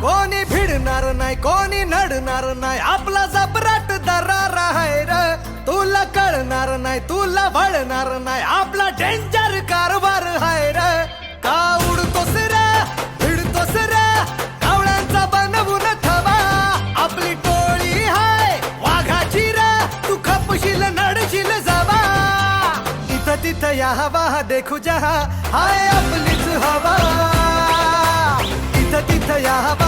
कोणी भिडणार नाही कोणी नडणार नाही आपला जबराट दरार आहे र तुला कळणार नाही तुला वळणार नाही आपला डेंजर कारभार आहे र का उडतोस रे भिडतोस रे कावळ्यांचा बनवून ठेवा आपली टोळी हाय वाघाची रे तू खपशील नडशील जावा इथं तिथं या हवा देखू जहा हाय आपलीच हवा इथं तिथं या हवा